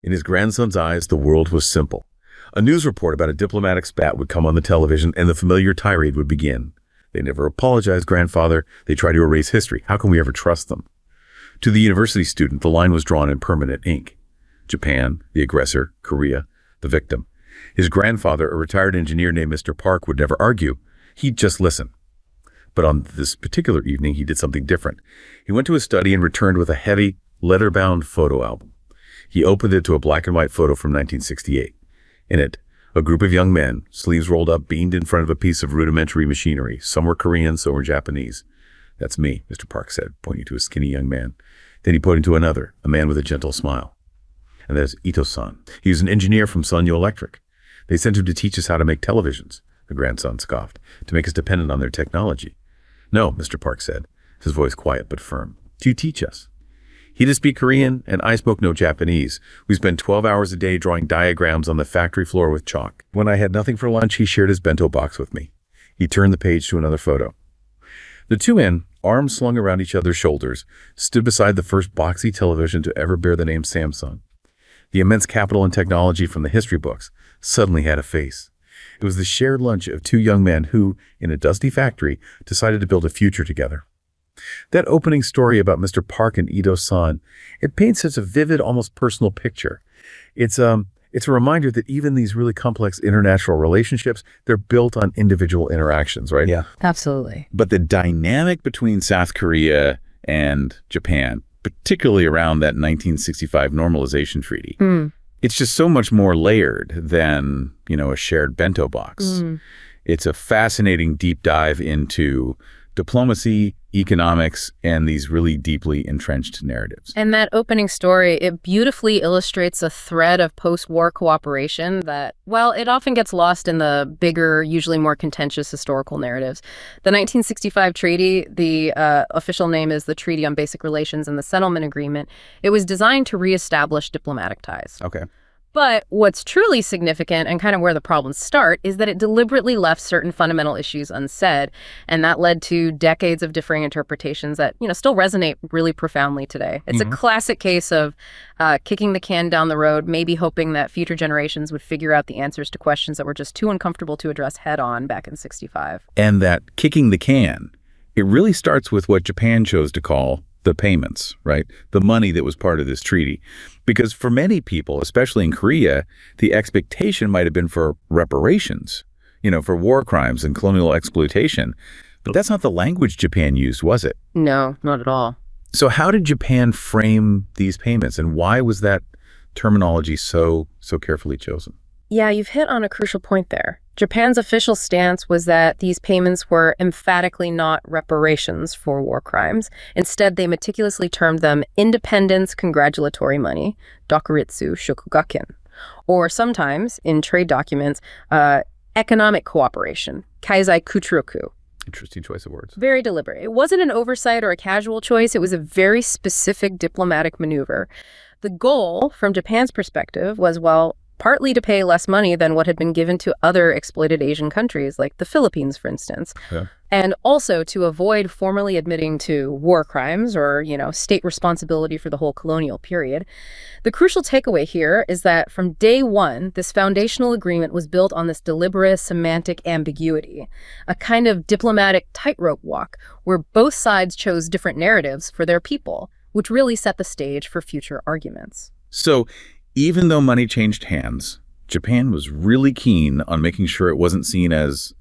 In his grandson's eyes, the world was simple. A news report about a diplomatic spat would come on the television, and the familiar tirade would begin. They never apologized, grandfather. They try to erase history. How can we ever trust them? To the university student, the line was drawn in permanent ink. Japan, the aggressor; Korea, the victim. His grandfather, a retired engineer named Mr. Park, would never argue. He'd just listen. But on this particular evening, he did something different. He went to his study and returned with a heavy, leather-bound photo album. He opened it to a black and white photo from 1968. In it, a group of young men, sleeves rolled up, beamed in front of a piece of rudimentary machinery. Some were Korean, some were Japanese. "That's me," Mr. Park said, pointing to a skinny young man. Then he pointed to another, a man with a gentle smile. "And there's Ito-san. He was an engineer from Sanyo Electric. They sent him to teach us how to make televisions," the grandson scoffed, "to make us dependent on their technology." "No," Mr. Park said, his voice quiet but firm. "Do you teach us?" He didn't speak Korean, and I spoke no Japanese. We spent 12 hours a day drawing diagrams on the factory floor with chalk. When I had nothing for lunch, he shared his bento box with me. He turned the page to another photo. The two men, arms slung around each other's shoulders, stood beside the first boxy television to ever bear the name Samsung. The immense capital and technology from the history books suddenly had a face. It was the shared lunch of two young men who, in a dusty factory, decided to build a future together. That opening story about Mr. Park and Ito-san, it paints such a vivid, almost personal picture. It's a reminder that even these really complex international relationships, they're built on individual interactions, right? Yeah. Absolutely. But the dynamic between South Korea and Japan, particularly around that 1965 normalization treaty, it's just so much more layered than, a shared bento box. It's a fascinating deep dive into diplomacy, economics, and these really deeply entrenched narratives. And that opening story, it beautifully illustrates a thread of post-war cooperation that, well, it often gets lost in the bigger, usually more contentious historical narratives. The 1965 treaty, the official name is the Treaty on Basic Relations and the Settlement Agreement. It was designed to reestablish diplomatic ties. Okay. But what's truly significant, and kind of where the problems start, is that it deliberately left certain fundamental issues unsaid, and that led to decades of differing interpretations that, still resonate really profoundly today. It's a classic case of kicking the can down the road, maybe hoping that future generations would figure out the answers to questions that were just too uncomfortable to address head-on back in '65. And that kicking the can, it really starts with what Japan chose to call the payments, right? The money that was part of this treaty. Because for many people, especially in Korea, the expectation might have been for reparations, for war crimes and colonial exploitation. But that's not the language Japan used, was it? No, not at all. So how did Japan frame these payments, and why was that terminology so carefully chosen? Yeah, you've hit on a crucial point there. Japan's official stance was that these payments were emphatically not reparations for war crimes. Instead, they meticulously termed them independence congratulatory money, dokuritsu shokugaken, or sometimes, in trade documents, economic cooperation, kaizai kuchuroku. Interesting choice of words. Very deliberate. It wasn't an oversight or a casual choice. It was a very specific diplomatic maneuver. The goal, from Japan's perspective, was, partly to pay less money than what had been given to other exploited Asian countries, like the Philippines, for instance. Yeah. And also to avoid formally admitting to war crimes or, state responsibility for the whole colonial period. The crucial takeaway here is that from day one, this foundational agreement was built on this deliberate semantic ambiguity, a kind of diplomatic tightrope walk where both sides chose different narratives for their people, which really set the stage for future arguments. So, even though money changed hands, Japan was really keen on making sure it wasn't seen as,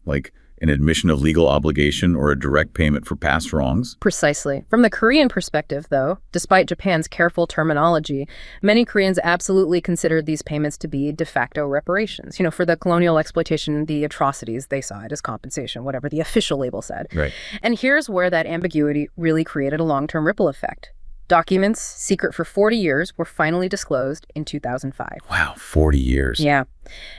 like, an admission of legal obligation or a direct payment for past wrongs. Precisely. From the Korean perspective, though, despite Japan's careful terminology, many Koreans absolutely considered these payments to be de facto reparations, for the colonial exploitation, the atrocities they saw it as compensation, whatever the official label said. Right. And here's where that ambiguity really created a long-term ripple effect. Documents, secret for 40 years, were finally disclosed in 2005. Wow, 40 years. Yeah.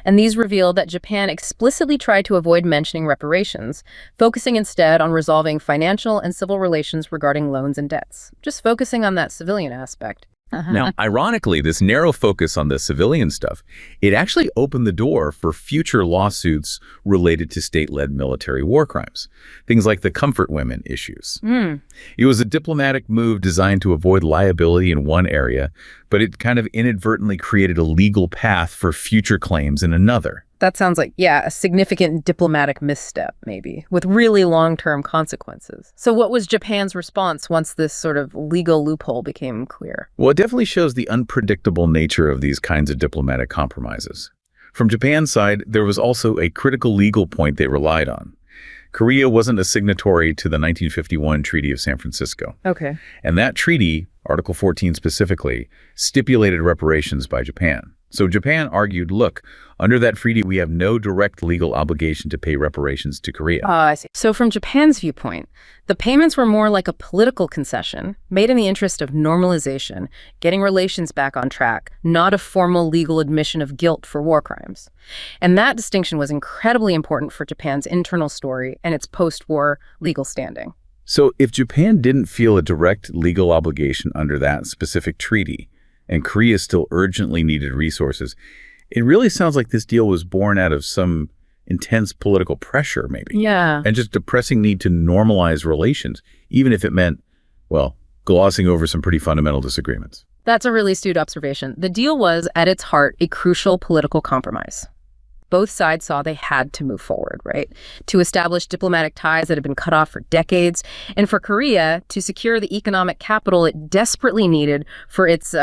And these revealed that Japan explicitly tried to avoid mentioning reparations, focusing instead on resolving financial and civil relations regarding loans and debts, just focusing on that civilian aspect. Now, ironically, this narrow focus on the civilian stuff, it actually opened the door for future lawsuits related to state-led military war crimes, things like the comfort women issues. It was a diplomatic move designed to avoid liability in one area, but it kind of inadvertently created a legal path for future claims in another. That sounds like, yeah, a significant diplomatic misstep, maybe, with really long-term consequences. So what was Japan's response once this sort of legal loophole became clear? Well, it definitely shows the unpredictable nature of these kinds of diplomatic compromises. From Japan's side, there was also a critical legal point they relied on. Korea wasn't a signatory to the 1951 Treaty of San Francisco. Okay. And that treaty, Article 14 specifically, stipulated reparations by Japan. So Japan argued, look, under that treaty, we have no direct legal obligation to pay reparations to Korea. I see. So from Japan's viewpoint, the payments were more like a political concession made in the interest of normalization, getting relations back on track, not a formal legal admission of guilt for war crimes. And that distinction was incredibly important for Japan's internal story and its post-war legal standing. So if Japan didn't feel a direct legal obligation under that specific treaty, and Korea still urgently needed resources, it really sounds like this deal was born out of some intense political pressure, maybe. Yeah. And just a pressing need to normalize relations, even if it meant, well, glossing over some pretty fundamental disagreements. That's a really astute observation. The deal was, at its heart, a crucial political compromise. Both sides saw they had to move forward, right? To establish diplomatic ties that had been cut off for decades, and for Korea to secure the economic capital it desperately needed for its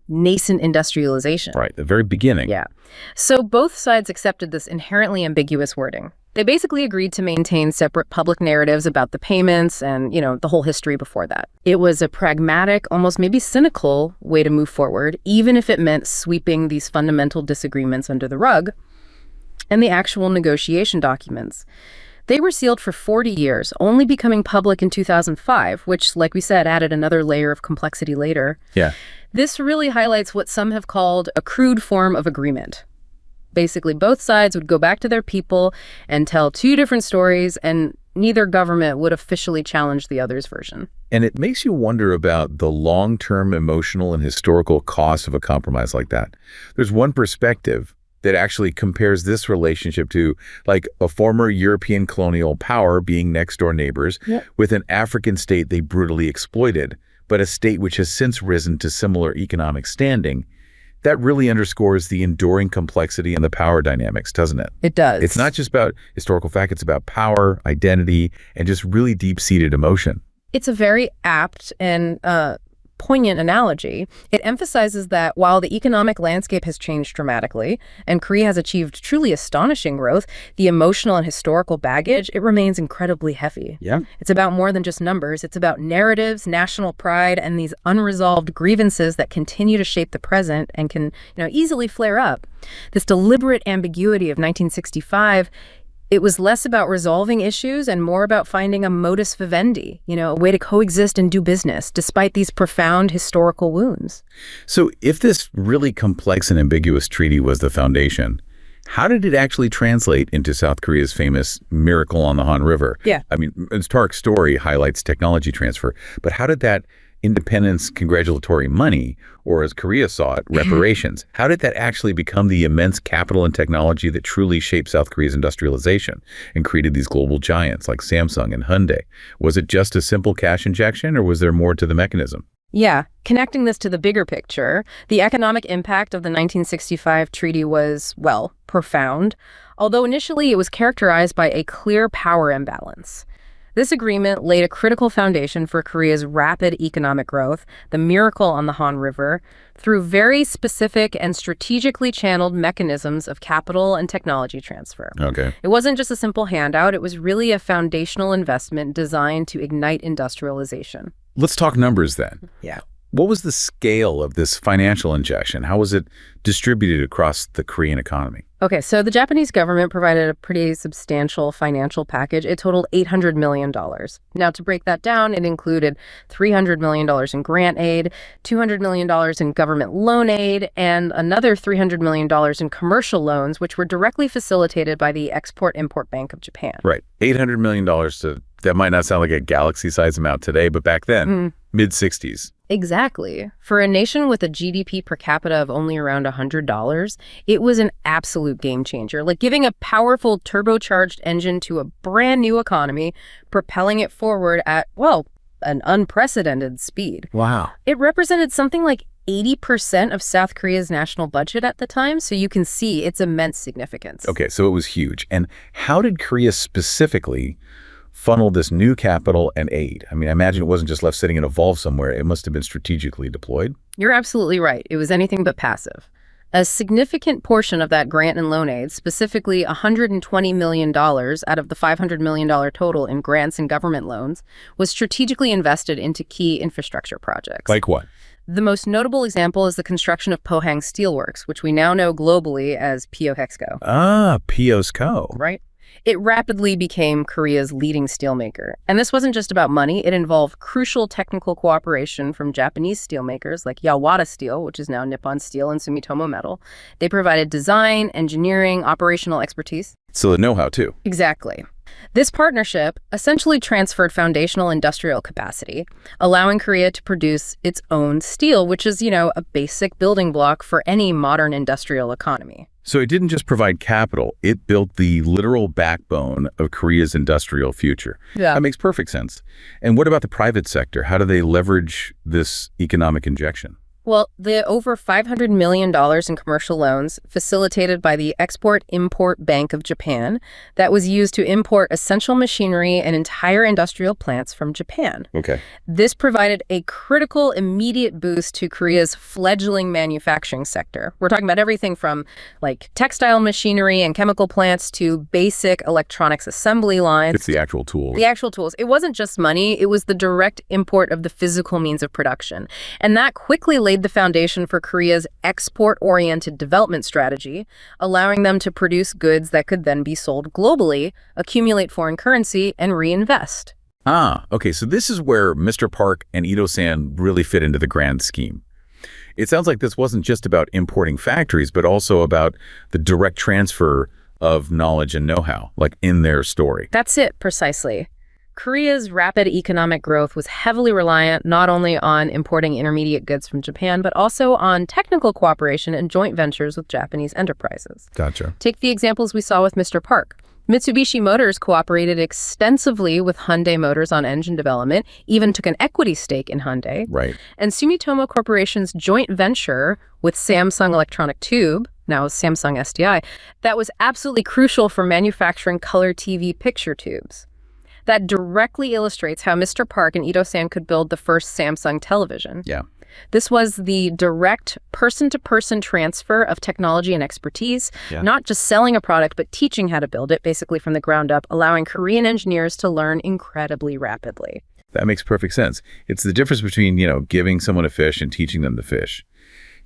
nascent industrialization. Right, the very beginning. Yeah. So both sides accepted this inherently ambiguous wording. They basically agreed to maintain separate public narratives about the payments and, the whole history before that. It was a pragmatic, almost maybe cynical way to move forward, even if it meant sweeping these fundamental disagreements under the rug. And the actual negotiation documents, they were sealed for 40 years, only becoming public in 2005, which, like we said, added another layer of complexity later. Yeah. This really highlights what some have called a crude form of agreement. Basically, both sides would go back to their people and tell two different stories, and neither government would officially challenge the other's version. And it makes you wonder about the long-term emotional and historical cost of a compromise like that. There's one perspective that actually compares this relationship to like a former European colonial power being next door neighbors with an African state they brutally exploited, but a state which has since risen to similar economic standing. That really underscores the enduring complexity and the power dynamics, doesn't it? It does. It's not just about historical fact, it's about power, identity, and just really deep-seated emotion. It's a very apt and poignant analogy. It emphasizes that while the economic landscape has changed dramatically and Korea has achieved truly astonishing growth, the emotional and historical baggage, it remains incredibly heavy. Yeah. It's about more than just numbers. It's about narratives, national pride, and these unresolved grievances that continue to shape the present and can, easily flare up. This deliberate ambiguity of 1965, it was less about resolving issues and more about finding a modus vivendi, a way to coexist and do business despite these profound historical wounds. So if this really complex and ambiguous treaty was the foundation, how did it actually translate into South Korea's famous Miracle on the Han River? Yeah. I mean, Stark's story highlights technology transfer, but how did that independence congratulatory money, or as Korea saw it, reparations, how did that actually become the immense capital and technology that truly shaped South Korea's industrialization and created these global giants like Samsung and Hyundai? Was it just a simple cash injection, or was there more to the mechanism? Yeah, connecting this to the bigger picture, the economic impact of the 1965 treaty was, profound, although initially it was characterized by a clear power imbalance. This agreement laid a critical foundation for Korea's rapid economic growth, the Miracle on the Han River, through very specific and strategically channeled mechanisms of capital and technology transfer. Okay. It wasn't just a simple handout, it was really a foundational investment designed to ignite industrialization. Let's talk numbers then. Yeah. What was the scale of this financial injection? How was it distributed across the Korean economy? Okay, so the Japanese government provided a pretty substantial financial package. It totaled $800 million. Now, to break that down, it included $300 million in grant aid, $200 million in government loan aid, and another $300 million in commercial loans, which were directly facilitated by the Export-Import Bank of Japan. Right. $800 million that might not sound like a galaxy-sized amount today, but back then, mid-60s. Exactly. For a nation with a GDP per capita of only around $100, it was an absolute game changer, like giving a powerful turbocharged engine to a brand new economy, propelling it forward at, an unprecedented speed. Wow. It represented something like 80% of South Korea's national budget at the time, so you can see its immense significance. Okay, so it was huge. And how did Korea specifically funnel this new capital and aid? I mean, I imagine it wasn't just left sitting in a vault somewhere. It must have been strategically deployed. You're absolutely right. It was anything but passive. A significant portion of that grant and loan aid, specifically $120 million out of the $500 million total in grants and government loans, was strategically invested into key infrastructure projects. Like what? The most notable example is the construction of Pohang Steelworks, which we now know globally as POHEXCO. Ah, POSCO. Right? It rapidly became Korea's leading steelmaker. And this wasn't just about money. It involved crucial technical cooperation from Japanese steelmakers like Yawata Steel, which is now Nippon Steel, and Sumitomo Metal. They provided design, engineering, operational expertise. So the know-how, too. Exactly. This partnership essentially transferred foundational industrial capacity, allowing Korea to produce its own steel, which is, a basic building block for any modern industrial economy. So it didn't just provide capital, it built the literal backbone of Korea's industrial future. Yeah. That makes perfect sense. And what about the private sector? How do they leverage this economic injection? Well, the over $500 million in commercial loans facilitated by the Export-Import Bank of Japan that was used to import essential machinery and entire industrial plants from Japan. Okay. This provided a critical immediate boost to Korea's fledgling manufacturing sector. We're talking about everything from textile machinery and chemical plants to basic electronics assembly lines. It's the actual tools. The actual tools. It wasn't just money, it was the direct import of the physical means of production. And that quickly laid the foundation for Korea's export-oriented development strategy, allowing them to produce goods that could then be sold globally, accumulate foreign currency, and reinvest. Ah, okay, so this is where Mr. Park and Ito-san really fit into the grand scheme. It sounds like this wasn't just about importing factories, but also about the direct transfer of knowledge and know-how, in their story. That's it, precisely. Korea's rapid economic growth was heavily reliant not only on importing intermediate goods from Japan, but also on technical cooperation and joint ventures with Japanese enterprises. Gotcha. Take the examples we saw with Mr. Park. Mitsubishi Motors cooperated extensively with Hyundai Motors on engine development, even took an equity stake in Hyundai. Right. And Sumitomo Corporation's joint venture with Samsung Electronic Tube, now Samsung SDI, that was absolutely crucial for manufacturing color TV picture tubes. That directly illustrates how Mr. Park and Ito-san could build the first Samsung television. Yeah. This was the direct person-to-person transfer of technology and expertise, not just selling a product, but teaching how to build it, basically from the ground up, allowing Korean engineers to learn incredibly rapidly. That makes perfect sense. It's the difference between, giving someone a fish and teaching them to fish.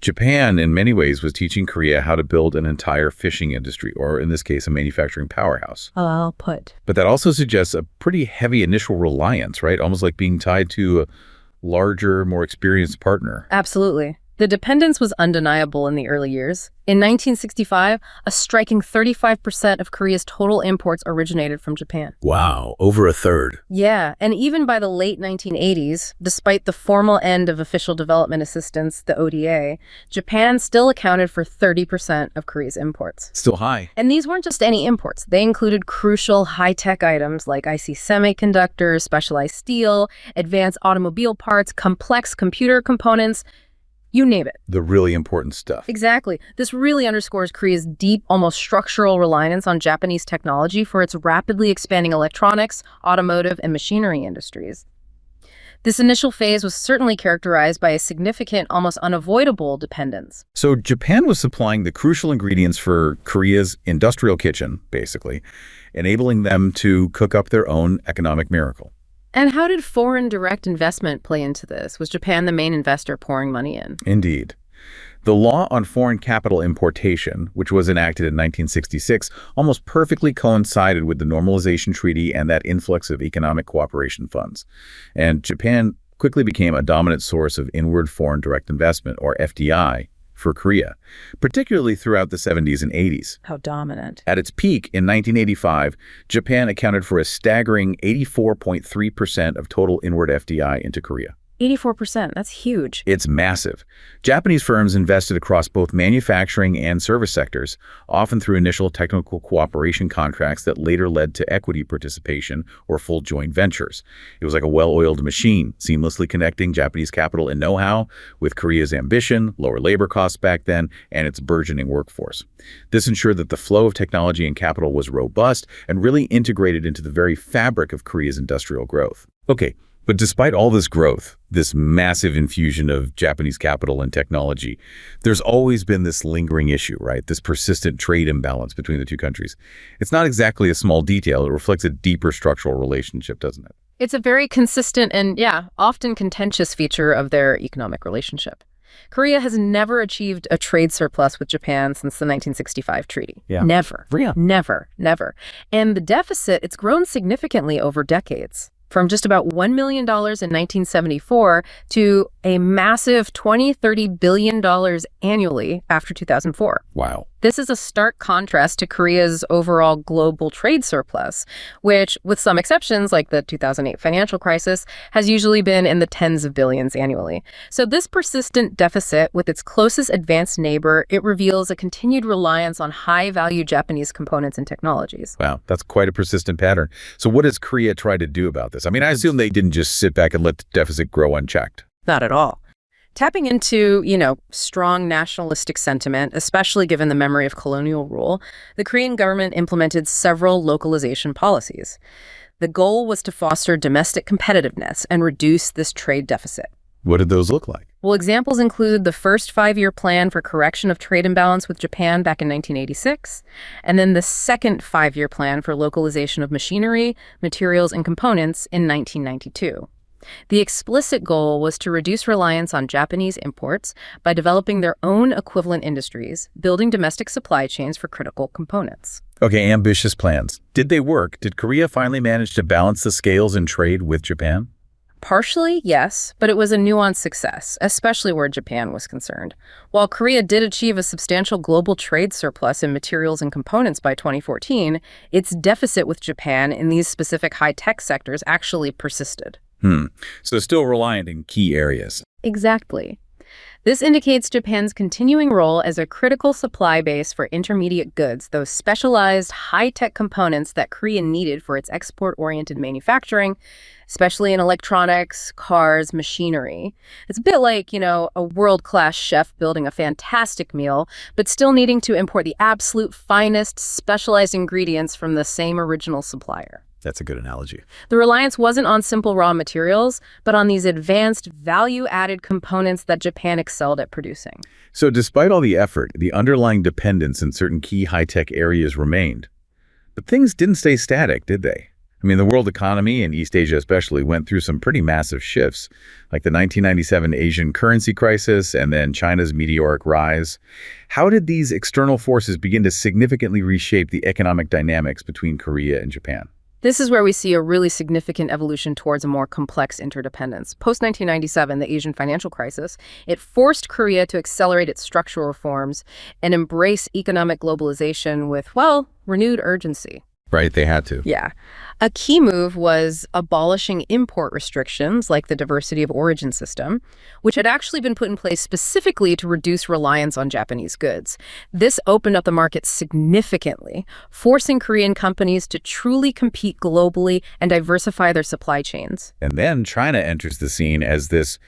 Japan, in many ways, was teaching Korea how to build an entire fishing industry, or in this case, a manufacturing powerhouse. Well put. But that also suggests a pretty heavy initial reliance, right? Almost like being tied to a larger, more experienced partner. Absolutely. The dependence was undeniable in the early years. In 1965, a striking 35% of Korea's total imports originated from Japan. Wow, over a third. Yeah, and even by the late 1980s, despite the formal end of official development assistance, the ODA, Japan still accounted for 30% of Korea's imports. Still high. And these weren't just any imports. They included crucial high-tech items like IC semiconductors, specialized steel, advanced automobile parts, complex computer components. You name it. The really important stuff. Exactly. This really underscores Korea's deep, almost structural reliance on Japanese technology for its rapidly expanding electronics, automotive, and machinery industries. This initial phase was certainly characterized by a significant, almost unavoidable dependence. So Japan was supplying the crucial ingredients for Korea's industrial kitchen, basically, enabling them to cook up their own economic miracle. And how did foreign direct investment play into this? Was Japan the main investor pouring money in? Indeed. The law on foreign capital importation, which was enacted in 1966, almost perfectly coincided with the Normalization Treaty and that influx of economic cooperation funds. And Japan quickly became a dominant source of inward foreign direct investment, or FDI, for Korea, particularly throughout the 70s and 80s. How dominant. At its peak in 1985, Japan accounted for a staggering 84.3% of total inward FDI into Korea. 84%. That's huge. It's massive. Japanese firms invested across both manufacturing and service sectors, often through initial technical cooperation contracts that later led to equity participation or full joint ventures. It was like a well-oiled machine, seamlessly connecting Japanese capital and know-how with Korea's ambition, lower labor costs back then, and its burgeoning workforce. This ensured that the flow of technology and capital was robust and really integrated into the very fabric of Korea's industrial growth. Okay. But despite all this growth, this massive infusion of Japanese capital and technology, there's always been this lingering issue, right? This persistent trade imbalance between the two countries. It's not exactly a small detail. It reflects a deeper structural relationship, doesn't it? It's a very consistent and, yeah, often contentious feature of their economic relationship. Korea has never achieved a trade surplus with Japan since the 1965 treaty. Yeah. Never. Yeah. Never. And the deficit, it's grown significantly over decades, from just about $1 million in 1974 to a massive $20–30 billion annually after 2004. Wow. This is a stark contrast to Korea's overall global trade surplus, which, with some exceptions like the 2008 financial crisis, has usually been in the tens of billions annually. So this persistent deficit with its closest advanced neighbor, it reveals a continued reliance on high-value Japanese components and technologies. Wow, that's quite a persistent pattern. So what does Korea try to do about this? I mean, I assume they didn't just sit back and let the deficit grow unchecked. Not at all. Tapping into, strong nationalistic sentiment, especially given the memory of colonial rule, the Korean government implemented several localization policies. The goal was to foster domestic competitiveness and reduce this trade deficit. What did those look like? Well, examples include the first 5-year plan for correction of trade imbalance with Japan back in 1986, and then the second 5-year plan for localization of machinery, materials, and components in 1992. The explicit goal was to reduce reliance on Japanese imports by developing their own equivalent industries, building domestic supply chains for critical components. Okay, ambitious plans. Did they work? Did Korea finally manage to balance the scales in trade with Japan? Partially, yes, but it was a nuanced success, especially where Japan was concerned. While Korea did achieve a substantial global trade surplus in materials and components by 2014, its deficit with Japan in these specific high-tech sectors actually persisted. So still reliant in key areas. Exactly. This indicates Japan's continuing role as a critical supply base for intermediate goods, those specialized high-tech components that Korea needed for its export-oriented manufacturing, especially in electronics, cars, machinery. It's a bit like, a world-class chef building a fantastic meal, but still needing to import the absolute finest, specialized ingredients from the same original supplier. That's a good analogy. The reliance wasn't on simple raw materials, but on these advanced, value-added components that Japan excelled at producing. So despite all the effort, the underlying dependence in certain key high-tech areas remained. But things didn't stay static, did they? I mean, the world economy, and East Asia especially, went through some pretty massive shifts, like the 1997 Asian currency crisis and then China's meteoric rise. How did these external forces begin to significantly reshape the economic dynamics between Korea and Japan? This is where we see a really significant evolution towards a more complex interdependence. Post-1997, the Asian financial crisis, it forced Korea to accelerate its structural reforms and embrace economic globalization with, renewed urgency. Right, they had to. Yeah. A key move was abolishing import restrictions like the diversity of origin system, which had actually been put in place specifically to reduce reliance on Japanese goods. This opened up the market significantly, forcing Korean companies to truly compete globally and diversify their supply chains. And then China enters the scene as this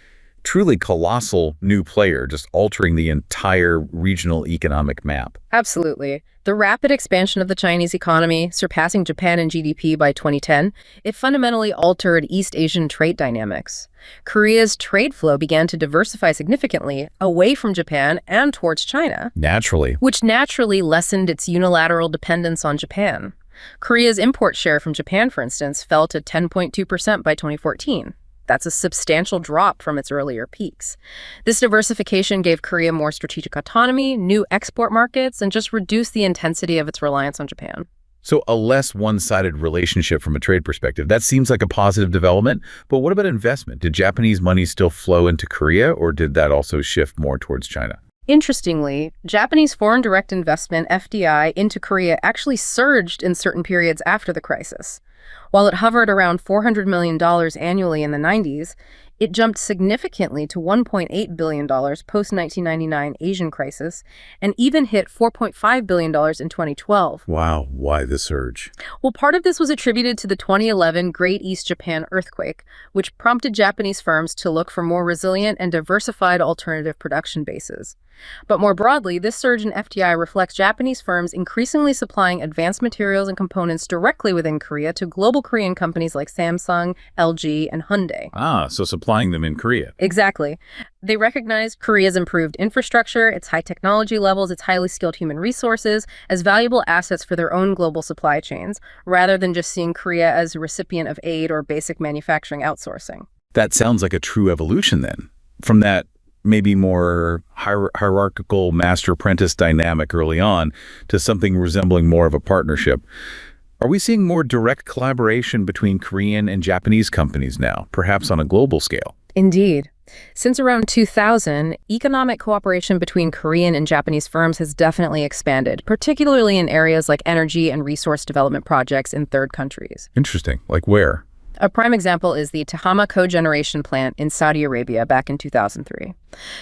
truly colossal new player, just altering the entire regional economic map. Absolutely. The rapid expansion of the Chinese economy, surpassing Japan in GDP by 2010, it fundamentally altered East Asian trade dynamics. Korea's trade flow began to diversify significantly away from Japan and towards China. Naturally. Which naturally lessened its unilateral dependence on Japan. Korea's import share from Japan, for instance, fell to 10.2% by 2014. That's a substantial drop from its earlier peaks. This diversification gave Korea more strategic autonomy, new export markets, and just reduced the intensity of its reliance on Japan. So a less one-sided relationship from a trade perspective. That seems like a positive development, but what about investment? Did Japanese money still flow into Korea, or did that also shift more towards China? Interestingly, Japanese foreign direct investment, FDI, into Korea actually surged in certain periods after the crisis. While it hovered around $400 million annually in the 90s, It jumped significantly to $1.8 billion post-1999 Asian crisis, and even hit $4.5 billion in 2012. Wow, why the surge? Well, part of this was attributed to the 2011 Great East Japan earthquake, which prompted Japanese firms to look for more resilient and diversified alternative production bases. But more broadly, this surge in FDI reflects Japanese firms increasingly supplying advanced materials and components directly within Korea to global Korean companies like Samsung, LG, and Hyundai. Ah, so supplying them in Korea. Exactly. They recognize Korea's improved infrastructure, its high technology levels, its highly skilled human resources as valuable assets for their own global supply chains, rather than just seeing Korea as a recipient of aid or basic manufacturing outsourcing. That sounds like a true evolution then, from that maybe more hierarchical master-apprentice dynamic early on to something resembling more of a partnership. Are we seeing more direct collaboration between Korean and Japanese companies now, perhaps on a global scale? Indeed. Since around 2000, economic cooperation between Korean and Japanese firms has definitely expanded, particularly in areas like energy and resource development projects in third countries. Interesting. Like where? A prime example is the Tehama cogeneration plant in Saudi Arabia back in 2003.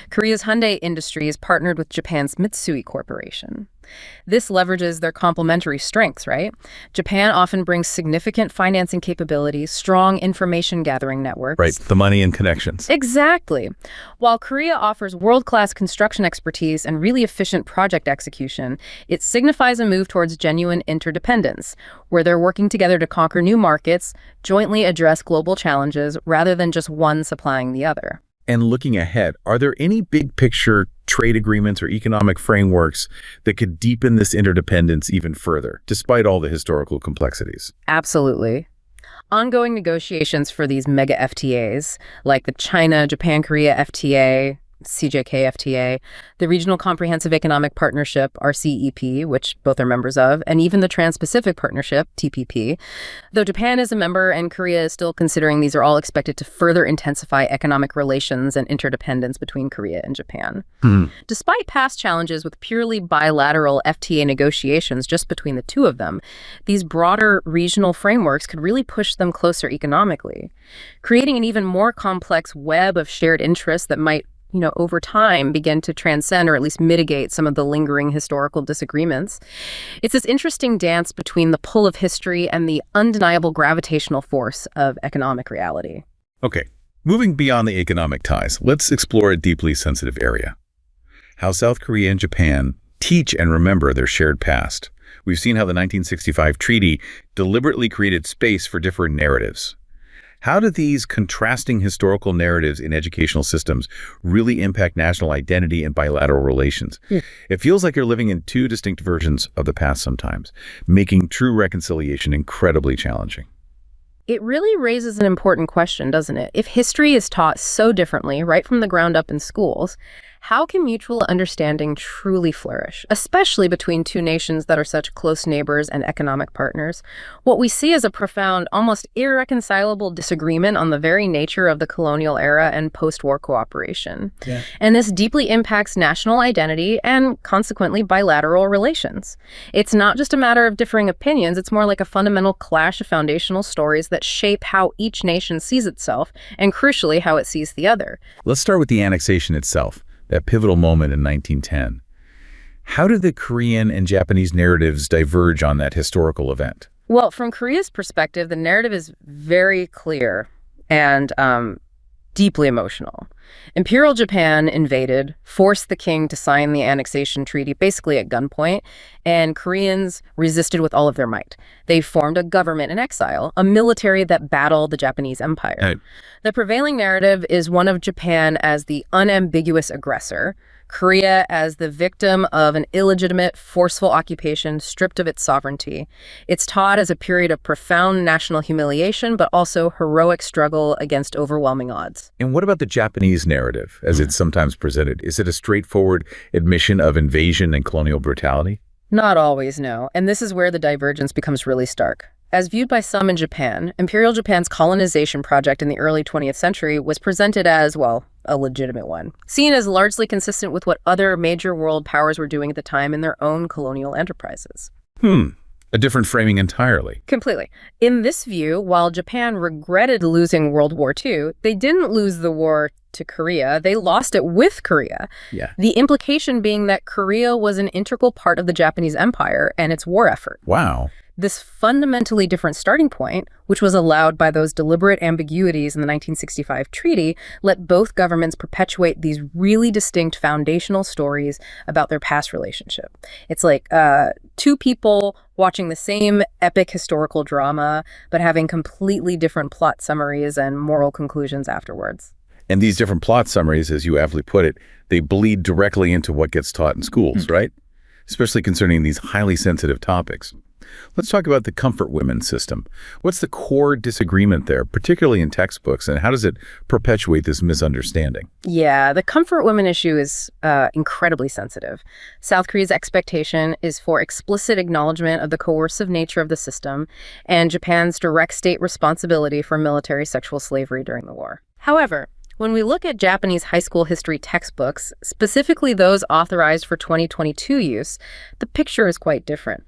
Korea's Hyundai Industries partnered with Japan's Mitsui Corporation. This leverages their complementary strengths, right? Japan often brings significant financing capabilities, strong information gathering networks. Right, the money and connections. Exactly. While Korea offers world-class construction expertise and really efficient project execution, it signifies a move towards genuine interdependence, where they're working together to conquer new markets, jointly address global challenges, rather than just one supplying the other. And looking ahead, are there any big picture trade agreements or economic frameworks that could deepen this interdependence even further, despite all the historical complexities? Absolutely. Ongoing negotiations for these mega FTAs, like the China-Japan-Korea FTA, CJK FTA, the Regional Comprehensive Economic Partnership, RCEP, which both are members of, and even the Trans-Pacific Partnership, TPP. Though Japan is a member and Korea is still considering, these are all expected to further intensify economic relations and interdependence between Korea and Japan. Despite past challenges with purely bilateral FTA negotiations just between the two of them, these broader regional frameworks could really push them closer economically, creating an even more complex web of shared interests that might over time begin to transcend or at least mitigate some of the lingering historical disagreements. It's this interesting dance between the pull of history and the undeniable gravitational force of economic reality. Okay, moving beyond the economic ties, let's explore a deeply sensitive area. How South Korea and Japan teach and remember their shared past. We've seen how the 1965 treaty deliberately created space for different narratives. How do these contrasting historical narratives in educational systems really impact national identity and bilateral relations? It feels like you're living in two distinct versions of the past sometimes, making true reconciliation incredibly challenging. It really raises an important question, doesn't it? If history is taught so differently, right from the ground up in schools, how can mutual understanding truly flourish, especially between two nations that are such close neighbors and economic partners? What we see is a profound, almost irreconcilable disagreement on the very nature of the colonial era and post-war cooperation. And this deeply impacts national identity and, consequently, bilateral relations. It's not just a matter of differing opinions, it's more like a fundamental clash of foundational stories that shape how each nation sees itself and, crucially, how it sees the other. Let's start with the annexation itself. That pivotal moment in 1910. How did the Korean and Japanese narratives diverge on that historical event? Well, from Korea's perspective, the narrative is very clear and deeply emotional. Imperial Japan invaded, forced the king to sign the annexation treaty basically at gunpoint, and Koreans resisted with all of their might. They formed a government in exile, a military that battled the Japanese Empire. Right. The prevailing narrative is one of Japan as the unambiguous aggressor, Korea as the victim of an illegitimate, forceful occupation stripped of its sovereignty. It's taught as a period of profound national humiliation, but also heroic struggle against overwhelming odds. And what about the Japanese narrative, as it's sometimes presented? Is it a straightforward admission of invasion and colonial brutality? Not always, no. And this is where the divergence becomes really stark. As viewed by some in Japan, Imperial Japan's colonization project in the early 20th century was presented as, well, a legitimate one, seen as largely consistent with what other major world powers were doing at the time in their own colonial enterprises. A different framing entirely. Completely. In this view, while Japan regretted losing World War II, they didn't lose the war to Korea. They lost it with Korea. Yeah. The implication being that Korea was an integral part of the Japanese empire and its war effort. Wow. This fundamentally different starting point, which was allowed by those deliberate ambiguities in the 1965 treaty, let both governments perpetuate these really distinct foundational stories about their past relationship. It's like two people watching the same epic historical drama, but having completely different plot summaries and moral conclusions afterwards. And these different plot summaries, as you aptly put it, they bleed directly into what gets taught in schools, right? Especially concerning these highly sensitive topics. Let's talk about the comfort women system. What's the core disagreement there, particularly in textbooks, and how does it perpetuate this misunderstanding? Yeah, the comfort women issue is incredibly sensitive. South Korea's expectation is for explicit acknowledgement of the coercive nature of the system and Japan's direct state responsibility for military sexual slavery during the war. However, when we look at Japanese high school history textbooks, specifically those authorized for 2022 use, the picture is quite different.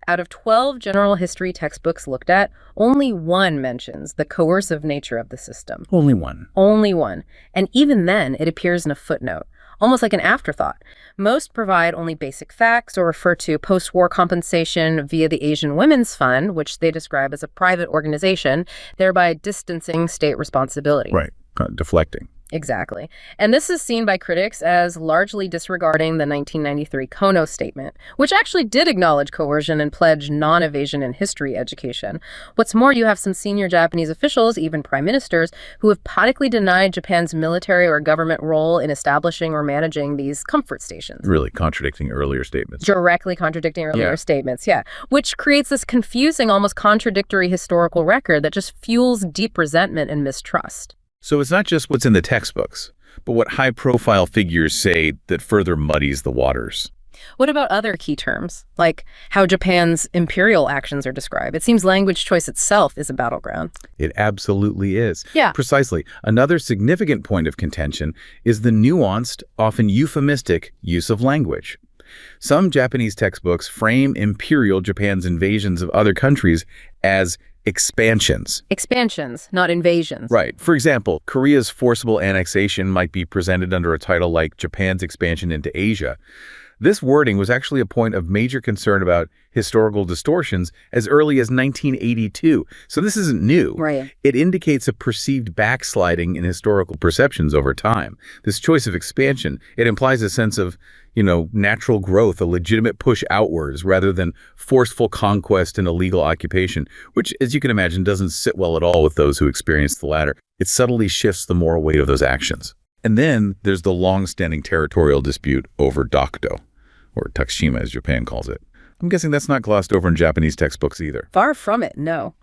Out of 12 general history textbooks looked at, only one mentions the coercive nature of the system. Only one. Only one. And even then, it appears in a footnote, almost like an afterthought. Most provide only basic facts or refer to post-war compensation via the Asian Women's Fund, which they describe as a private organization, thereby distancing state responsibility. Right. Deflecting. Exactly. And this is seen by critics as largely disregarding the 1993 Kono Statement, which actually did acknowledge coercion and pledge non-evasion in history education. What's more, you have some senior Japanese officials, even prime ministers, who have publicly denied Japan's military or government role in establishing or managing these comfort stations. Really contradicting earlier statements. Directly contradicting earlier statements, which creates this confusing, almost contradictory historical record that just fuels deep resentment and mistrust. So it's not just what's in the textbooks, but what high-profile figures say that further muddies the waters. What about other key terms, like how Japan's imperial actions are described? It seems language choice itself is a battleground. It absolutely is. Yeah. Precisely. Another significant point of contention is the nuanced, often euphemistic use of language. Some Japanese textbooks frame imperial Japan's invasions of other countries as expansions. Expansions, not invasions. Right. For example, Korea's forcible annexation might be presented under a title like Japan's expansion into Asia. This wording was actually a point of major concern about historical distortions as early as 1982. So this isn't new. Right. It indicates a perceived backsliding in historical perceptions over time. This choice of expansion, it implies a sense of, natural growth, a legitimate push outwards rather than forceful conquest and illegal occupation, which, as you can imagine, doesn't sit well at all with those who experience the latter. It subtly shifts the moral weight of those actions. And then there's the long-standing territorial dispute over Dokdo, or Takshima as Japan calls it. I'm guessing that's not glossed over in Japanese textbooks either. Far from it, no.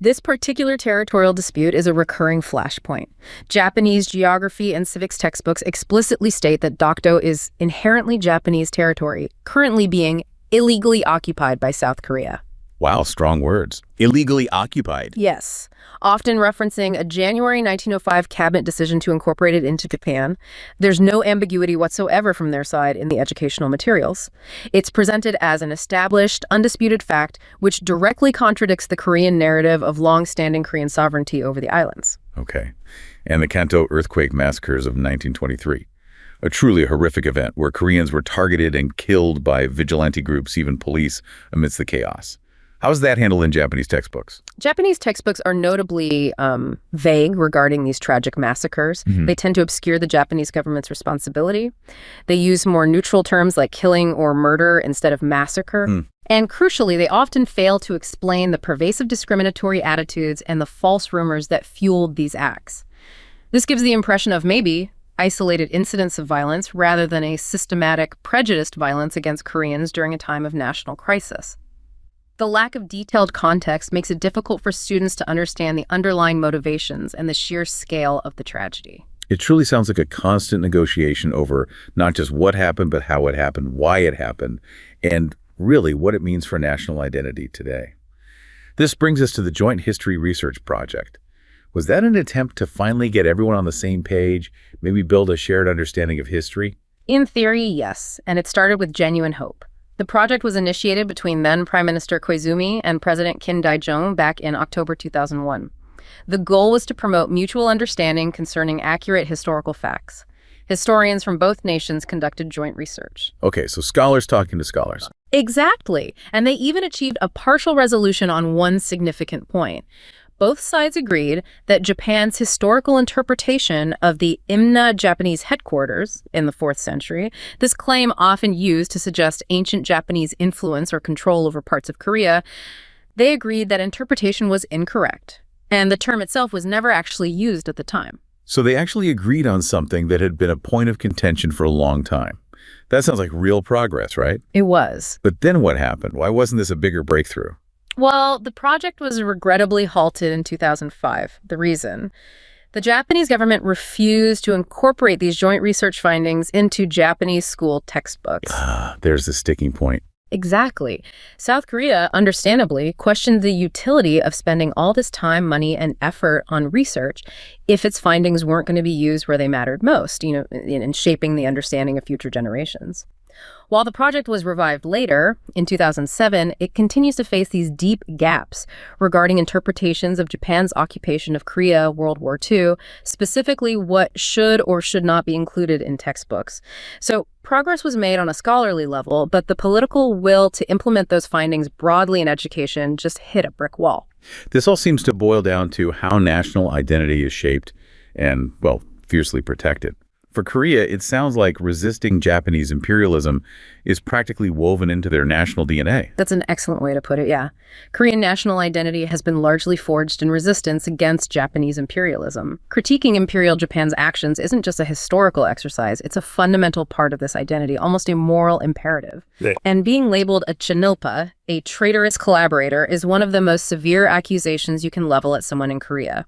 This particular territorial dispute is a recurring flashpoint. Japanese geography and civics textbooks explicitly state that Dokdo is inherently Japanese territory, currently being illegally occupied by South Korea. Wow, strong words. Illegally occupied. Yes, often referencing a January 1905 cabinet decision to incorporate it into Japan. There's no ambiguity whatsoever from their side in the educational materials. It's presented as an established, undisputed fact, which directly contradicts the Korean narrative of long-standing Korean sovereignty over the islands. Okay. And the Kanto earthquake massacres of 1923. A truly horrific event where Koreans were targeted and killed by vigilante groups, even police, amidst the chaos. How is that handled in Japanese textbooks? Japanese textbooks are notably vague regarding these tragic massacres. They tend to obscure the Japanese government's responsibility. They use more neutral terms like killing or murder instead of massacre. And crucially, they often fail to explain the pervasive discriminatory attitudes and the false rumors that fueled these acts. This gives the impression of maybe isolated incidents of violence rather than a systematic, prejudiced violence against Koreans during a time of national crisis. The lack of detailed context makes it difficult for students to understand the underlying motivations and the sheer scale of the tragedy. It truly sounds like a constant negotiation over not just what happened, but how it happened, why it happened, and really what it means for national identity today. This brings us to the Joint History Research Project. Was that an attempt to finally get everyone on the same page, maybe build a shared understanding of history? In theory, yes, and it started with genuine hope. The project was initiated between then Prime Minister Koizumi and President Kim Dae-jung back in October 2001. The goal was to promote mutual understanding concerning accurate historical facts. Historians from both nations conducted joint research. Okay, so scholars talking to scholars. Exactly. And they even achieved a partial resolution on one significant point. Both sides agreed that Japan's historical interpretation of the Imna Japanese headquarters in the 4th century, this claim often used to suggest ancient Japanese influence or control over parts of Korea, they agreed that interpretation was incorrect, and the term itself was never actually used at the time. So they actually agreed on something that had been a point of contention for a long time. That sounds like real progress, right? It was. But then what happened? Why wasn't this a bigger breakthrough? Well, the project was regrettably halted in 2005. The reason? The Japanese government refused to incorporate these joint research findings into Japanese school textbooks. There's the sticking point. Exactly. South Korea, understandably, questioned the utility of spending all this time, money, and effort on research if its findings weren't going to be used where they mattered most, in shaping the understanding of future generations. While the project was revived later, in 2007, it continues to face these deep gaps regarding interpretations of Japan's occupation of Korea, World War II, specifically what should or should not be included in textbooks. So progress was made on a scholarly level, but the political will to implement those findings broadly in education just hit a brick wall. This all seems to boil down to how national identity is shaped and, well, fiercely protected. For Korea, it sounds like resisting Japanese imperialism is practically woven into their national DNA. That's an excellent way to put it, yeah. Korean national identity has been largely forged in resistance against Japanese imperialism. Critiquing Imperial Japan's actions isn't just a historical exercise, it's a fundamental part of this identity, almost a moral imperative. Yeah. And being labeled a chinilpa, a traitorous collaborator, is one of the most severe accusations you can level at someone in Korea.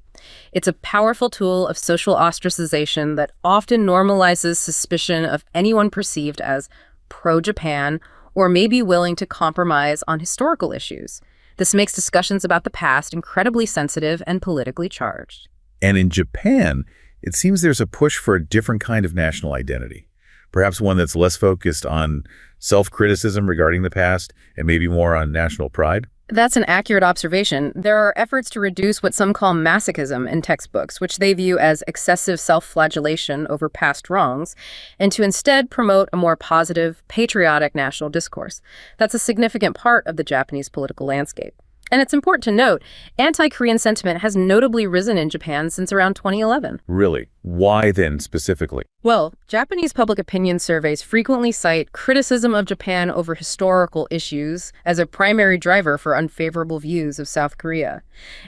It's a powerful tool of social ostracization that often normalizes suspicion of anyone perceived as pro-Japan or maybe willing to compromise on historical issues. This makes discussions about the past incredibly sensitive and politically charged. And in Japan, it seems there's a push for a different kind of national identity, perhaps one that's less focused on self-criticism regarding the past and maybe more on national pride. That's an accurate observation. There are efforts to reduce what some call masochism in textbooks, which they view as excessive self-flagellation over past wrongs, and to instead promote a more positive, patriotic national discourse. That's a significant part of the Japanese political landscape. And it's important to note, anti-Korean sentiment has notably risen in Japan since around 2011. Really? Why then specifically? Well, Japanese public opinion surveys frequently cite criticism of Japan over historical issues as a primary driver for unfavorable views of South Korea.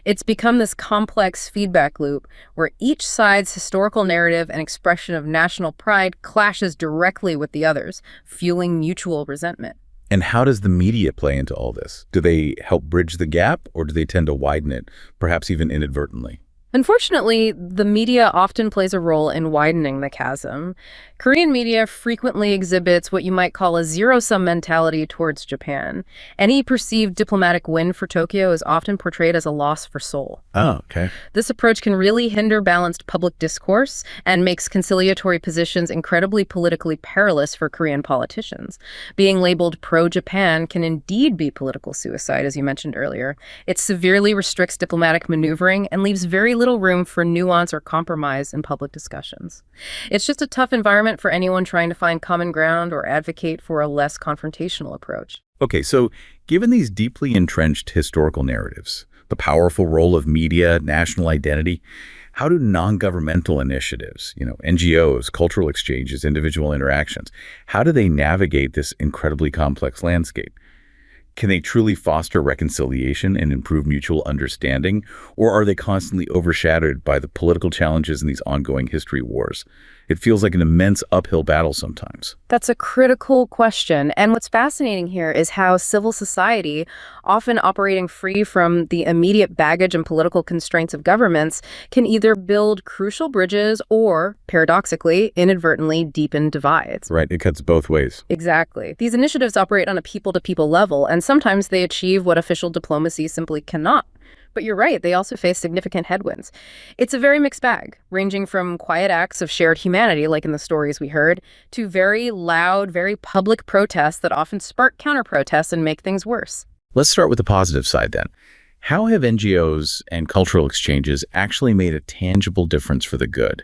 It's become this complex feedback loop where each side's historical narrative and expression of national pride clashes directly with the others, fueling mutual resentment. And how does the media play into all this? Do they help bridge the gap, or do they tend to widen it, perhaps even inadvertently? Unfortunately, the media often plays a role in widening the chasm. Korean media frequently exhibits what you might call a zero-sum mentality towards Japan. Any perceived diplomatic win for Tokyo is often portrayed as a loss for Seoul. Oh, okay. This approach can really hinder balanced public discourse and makes conciliatory positions incredibly politically perilous for Korean politicians. Being labeled pro-Japan can indeed be political suicide, as you mentioned earlier. It severely restricts diplomatic maneuvering and leaves very little room for nuance or compromise in public discussions. It's just a tough environment for anyone trying to find common ground or advocate for a less confrontational approach. Okay, so given these deeply entrenched historical narratives, the powerful role of media, national identity, how do non-governmental initiatives, NGOs, cultural exchanges, individual interactions, how do they navigate this incredibly complex landscape? Can they truly foster reconciliation and improve mutual understanding, or are they constantly overshadowed by the political challenges in these ongoing history wars? It feels like an immense uphill battle sometimes. That's a critical question. And what's fascinating here is how civil society, often operating free from the immediate baggage and political constraints of governments, can either build crucial bridges or, paradoxically, inadvertently deepen divides. Right, it cuts both ways. Exactly. These initiatives operate on a people-to-people level, and sometimes they achieve what official diplomacy simply cannot. But you're right, they also face significant headwinds. It's a very mixed bag, ranging from quiet acts of shared humanity, like in the stories we heard, to very loud, very public protests that often spark counter-protests and make things worse. Let's start with the positive side then. How have NGOs and cultural exchanges actually made a tangible difference for the good?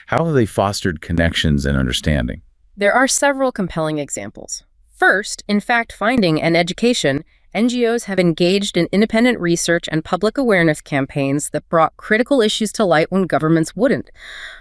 How have they fostered connections and understanding? There are several compelling examples. First, in fact-finding and education, NGOs have engaged in independent research and public awareness campaigns that brought critical issues to light when governments wouldn't.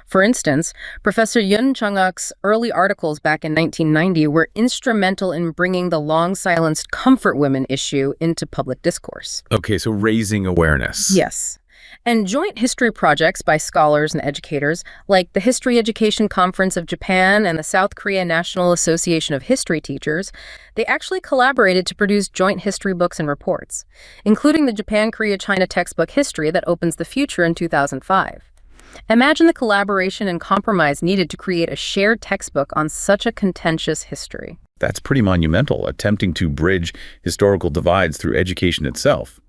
For instance, Professor Yun Chunguk's early articles back in 1990 were instrumental in bringing the long-silenced comfort women issue into public discourse. Okay, so raising awareness. Yes. And joint history projects by scholars and educators, like the History Education Conference of Japan and the South Korea National Association of History Teachers, they actually collaborated to produce joint history books and reports, including the Japan-Korea-China textbook History that opens the future in 2005. Imagine the collaboration and compromise needed to create a shared textbook on such a contentious history. That's pretty monumental, attempting to bridge historical divides through education itself.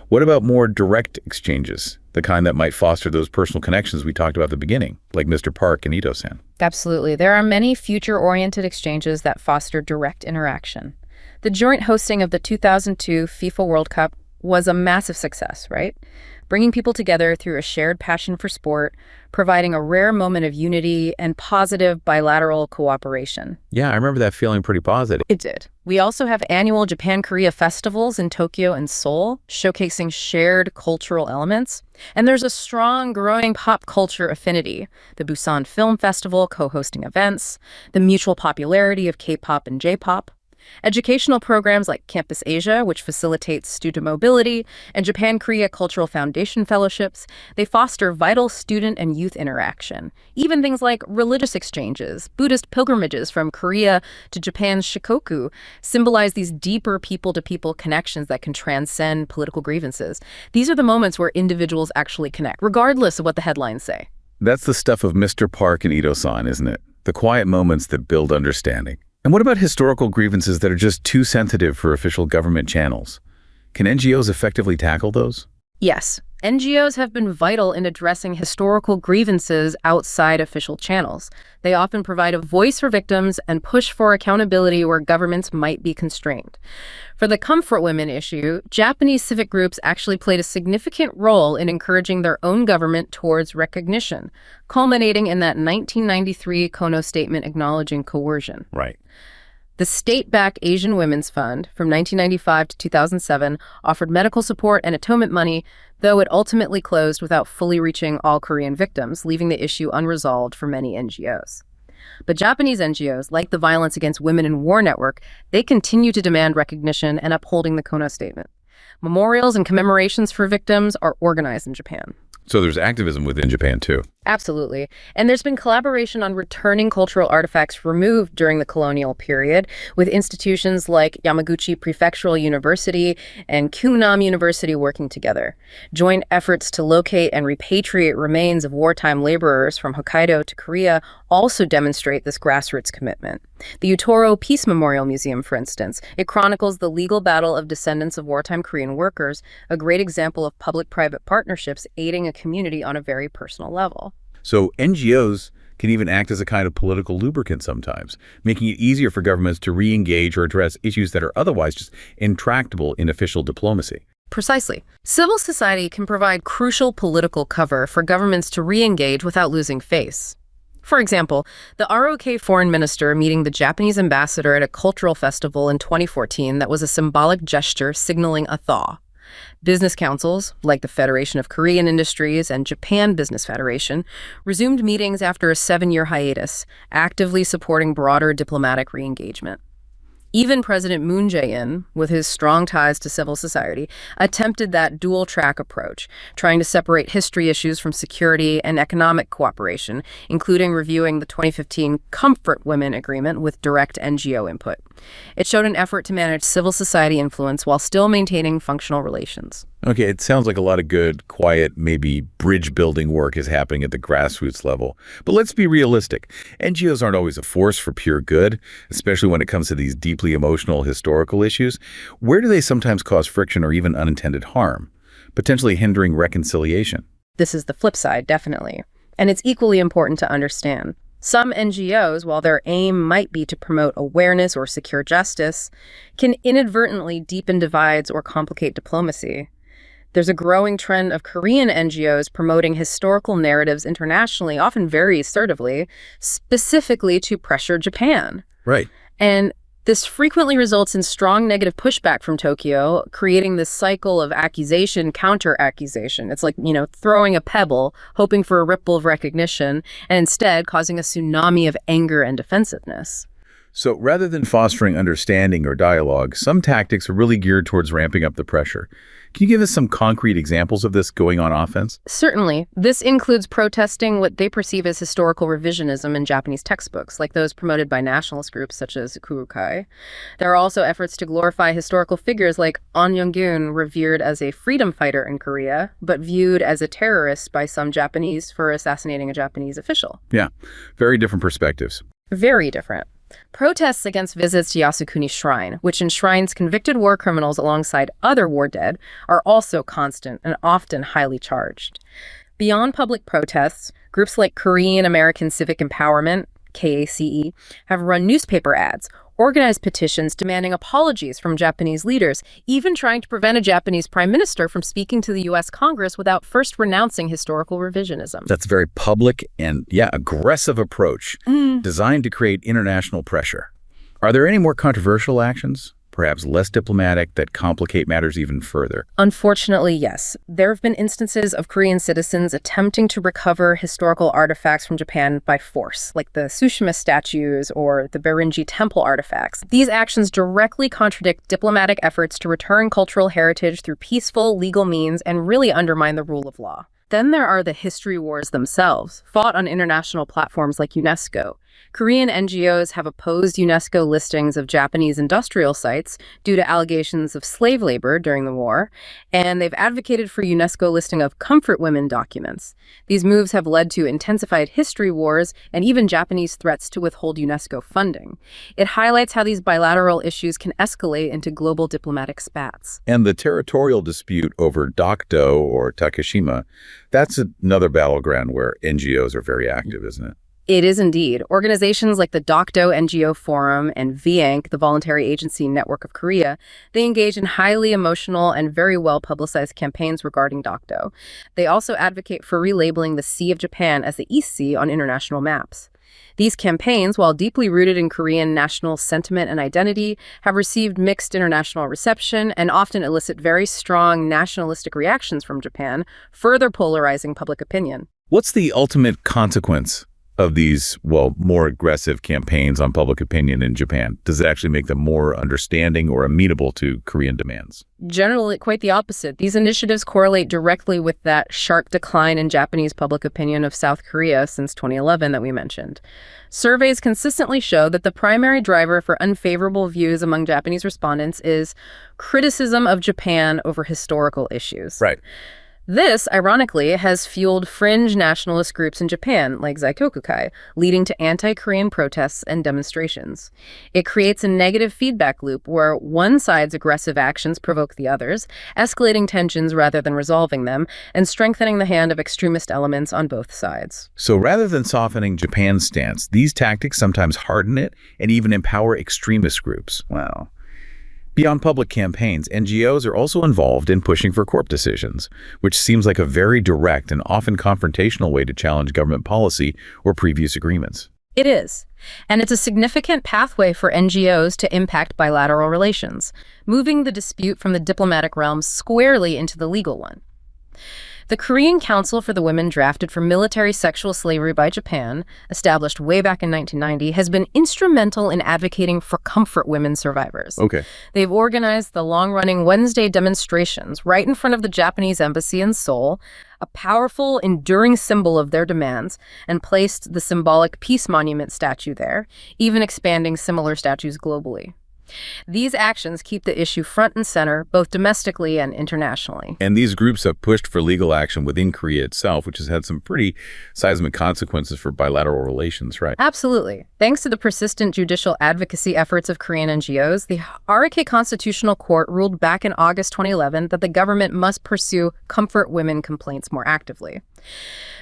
What about more direct exchanges, the kind that might foster those personal connections we talked about at the beginning, like Mr. Park and Ito-san? Absolutely. There are many future-oriented exchanges that foster direct interaction. The joint hosting of the 2002 FIFA World Cup was a massive success, right? Bringing people together through a shared passion for sport, providing a rare moment of unity and positive bilateral cooperation. Yeah, I remember that feeling pretty positive. It did. We also have annual Japan-Korea festivals in Tokyo and Seoul, showcasing shared cultural elements. And there's a strong, growing pop culture affinity. The Busan Film Festival co-hosting events, the mutual popularity of K-pop and J-pop. Educational programs like Campus Asia, which facilitates student mobility, and Japan-Korea Cultural Foundation fellowships, they foster vital student and youth interaction. Even things like religious exchanges, Buddhist pilgrimages from Korea to Japan's Shikoku symbolize these deeper people-to-people connections that can transcend political grievances. These are the moments where individuals actually connect, regardless of what the headlines say. That's the stuff of Mr. Park and Ito-san, isn't it? The quiet moments that build understanding. And what about historical grievances that are just too sensitive for official government channels? Can NGOs effectively tackle those? Yes, NGOs have been vital in addressing historical grievances outside official channels. They often provide a voice for victims and push for accountability where governments might be constrained. For the comfort women issue, Japanese civic groups actually played a significant role in encouraging their own government towards recognition, culminating in that 1993 Kono Statement acknowledging coercion. Right. The state-backed Asian Women's Fund from 1995 to 2007 offered medical support and atonement money, though it ultimately closed without fully reaching all Korean victims, leaving the issue unresolved for many NGOs. But Japanese NGOs, like the Violence Against Women in War Network, they continue to demand recognition and upholding the Kono Statement. Memorials and commemorations for victims are organized in Japan. So there's activism within Japan, too. Absolutely. And there's been collaboration on returning cultural artifacts removed during the colonial period with institutions like Yamaguchi Prefectural University and Kyungnam University working together. Joint efforts to locate and repatriate remains of wartime laborers from Hokkaido to Korea also demonstrate this grassroots commitment. The Utoro Peace Memorial Museum, for instance, it chronicles the legal battle of descendants of wartime Korean workers, a great example of public-private partnerships aiding a community on a very personal level. So NGOs can even act as a kind of political lubricant sometimes, making it easier for governments to re-engage or address issues that are otherwise just intractable in official diplomacy. Precisely. Civil society can provide crucial political cover for governments to re-engage without losing face. For example, the ROK foreign minister meeting the Japanese ambassador at a cultural festival in 2014 that was a symbolic gesture signaling a thaw. Business councils, like the Federation of Korean Industries and Japan Business Federation, resumed meetings after a 7-year hiatus, actively supporting broader diplomatic re-engagement. Even President Moon Jae-in, with his strong ties to civil society, attempted that dual-track approach, trying to separate history issues from security and economic cooperation, including reviewing the 2015 Comfort Women Agreement with direct NGO input. It showed an effort to manage civil society influence while still maintaining functional relations. Okay, it sounds like a lot of good, quiet, maybe bridge-building work is happening at the grassroots level. But let's be realistic. NGOs aren't always a force for pure good, especially when it comes to these deeply emotional historical issues. Where do they sometimes cause friction or even unintended harm? potentially hindering reconciliation. This is the flip side, definitely. And it's equally important to understand. Some NGOs, while their aim might be to promote awareness or secure justice, can inadvertently deepen divides or complicate diplomacy. There's a growing trend of Korean NGOs promoting historical narratives internationally, often very assertively, specifically to pressure Japan. Right. And this frequently results in strong negative pushback from Tokyo, creating this cycle of accusation, counter-accusation. It's like, throwing a pebble, hoping for a ripple of recognition, and instead causing a tsunami of anger and defensiveness. So rather than fostering understanding or dialogue, some tactics are really geared towards ramping up the pressure. Can you give us some concrete examples of this going on offense? Certainly. This includes protesting what they perceive as historical revisionism in Japanese textbooks, like those promoted by nationalist groups such as Kurukai. There are also efforts to glorify historical figures like An Young-gun, revered as a freedom fighter in Korea, but viewed as a terrorist by some Japanese for assassinating a Japanese official. Yeah, very different perspectives. Very different. Protests against visits to Yasukuni Shrine, which enshrines convicted war criminals alongside other war dead, are also constant and often highly charged. Beyond public protests, groups like Korean American Civic Empowerment, KACE, have run newspaper ads, organized petitions demanding apologies from Japanese leaders, even trying to prevent a Japanese prime minister from speaking to the U.S. Congress without first renouncing historical revisionism. That's a very public and, aggressive approach designed to create international pressure. Are there any more controversial actions, perhaps less diplomatic, that complicate matters even further? Unfortunately, yes. There have been instances of Korean citizens attempting to recover historical artifacts from Japan by force, like the Tsushima statues or the Berinji temple artifacts. These actions directly contradict diplomatic efforts to return cultural heritage through peaceful, legal means and really undermine the rule of law. Then there are the history wars themselves, fought on international platforms like UNESCO. Korean NGOs have opposed UNESCO listings of Japanese industrial sites due to allegations of slave labor during the war, and they've advocated for UNESCO listing of comfort women documents. These moves have led to intensified history wars and even Japanese threats to withhold UNESCO funding. It highlights how these bilateral issues can escalate into global diplomatic spats. And the territorial dispute over Dokdo or Takeshima, that's another battleground where NGOs are very active, isn't it? It is indeed. Organizations like the Dokdo NGO Forum and VANK, the Voluntary Agency Network of Korea, they engage in highly emotional and very well-publicized campaigns regarding Dokdo. They also advocate for relabeling the Sea of Japan as the East Sea on international maps. These campaigns, while deeply rooted in Korean national sentiment and identity, have received mixed international reception and often elicit very strong nationalistic reactions from Japan, further polarizing public opinion. What's the ultimate consequence of these, more aggressive campaigns on public opinion in Japan? Does it actually make them more understanding or amenable to Korean demands? Generally, quite the opposite. These initiatives correlate directly with that sharp decline in Japanese public opinion of South Korea since 2011 that we mentioned. Surveys consistently show that the primary driver for unfavorable views among Japanese respondents is criticism of Japan over historical issues. Right. This, ironically, has fueled fringe nationalist groups in Japan, like Zaikokukai, leading to anti-Korean protests and demonstrations. It creates a negative feedback loop where one side's aggressive actions provoke the others, escalating tensions rather than resolving them, and strengthening the hand of extremist elements on both sides. So rather than softening Japan's stance, these tactics sometimes harden it and even empower extremist groups. Wow. Beyond public campaigns, NGOs are also involved in pushing for court decisions, which seems like a very direct and often confrontational way to challenge government policy or previous agreements. It is. And it's a significant pathway for NGOs to impact bilateral relations, moving the dispute from the diplomatic realm squarely into the legal one. The Korean Council for the Women drafted for military sexual slavery by Japan, established way back in 1990, has been instrumental in advocating for comfort women survivors. Okay. They've organized the long-running Wednesday demonstrations right in front of the Japanese embassy in Seoul, a powerful, enduring symbol of their demands, and placed the symbolic peace monument statue there, even expanding similar statues globally. These actions keep the issue front and center, both domestically and internationally. And these groups have pushed for legal action within Korea itself, which has had some pretty seismic consequences for bilateral relations, right? Absolutely. Thanks to the persistent judicial advocacy efforts of Korean NGOs, the RK Constitutional Court ruled back in August 2011 that the government must pursue comfort women complaints more actively.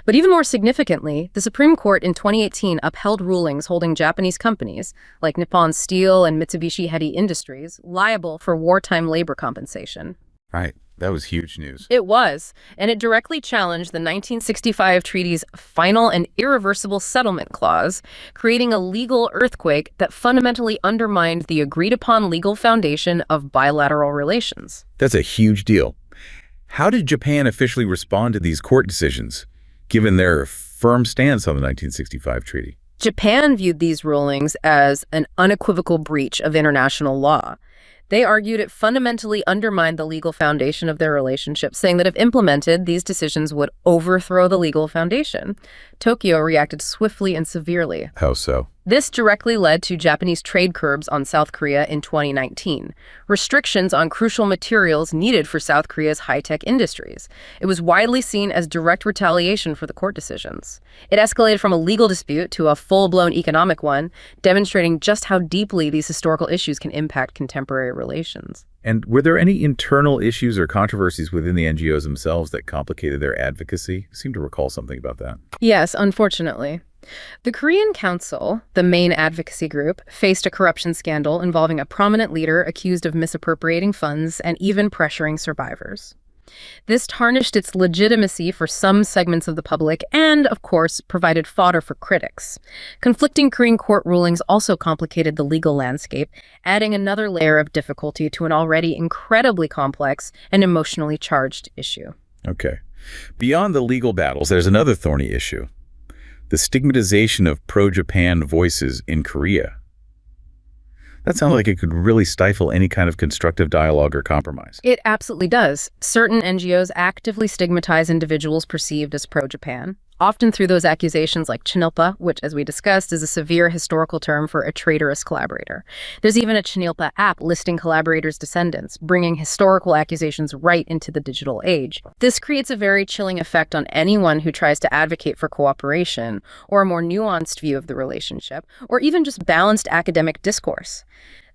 But even more significantly, the Supreme Court in 2018 upheld rulings holding Japanese companies, like Nippon Steel and Mitsubishi Heavy Industries, liable for wartime labor compensation. Right. That was huge news. It was, and it directly challenged the 1965 treaty's final and irreversible settlement clause, creating a legal earthquake that fundamentally undermined the agreed-upon legal foundation of bilateral relations. That's a huge deal. How did Japan officially respond to these court decisions, given their firm stance on the 1965 treaty? Japan viewed these rulings as an unequivocal breach of international law. They argued it fundamentally undermined the legal foundation of their relationship, saying that if implemented, these decisions would overthrow the legal foundation. Tokyo reacted swiftly and severely. How so? This directly led to Japanese trade curbs on South Korea in 2019, restrictions on crucial materials needed for South Korea's high-tech industries. It was widely seen as direct retaliation for the court decisions. It escalated from a legal dispute to a full-blown economic one, demonstrating just how deeply these historical issues can impact contemporary relations. And were there any internal issues or controversies within the NGOs themselves that complicated their advocacy? I seem to recall something about that. Yes, unfortunately. The Korean Council, the main advocacy group, faced a corruption scandal involving a prominent leader accused of misappropriating funds and even pressuring survivors. This tarnished its legitimacy for some segments of the public and, of course, provided fodder for critics. Conflicting Korean court rulings also complicated the legal landscape, adding another layer of difficulty to an already incredibly complex and emotionally charged issue. Okay. Beyond the legal battles, there's another thorny issue: the stigmatization of pro-Japan voices in Korea. That sounds like it could really stifle any kind of constructive dialogue or compromise. It absolutely does. Certain NGOs actively stigmatize individuals perceived as pro-Japan, often through those accusations like chinilpa, which, as we discussed, is a severe historical term for a traitorous collaborator. There's even a chinilpa app listing collaborators' descendants, bringing historical accusations right into the digital age. This creates a very chilling effect on anyone who tries to advocate for cooperation, or a more nuanced view of the relationship, or even just balanced academic discourse.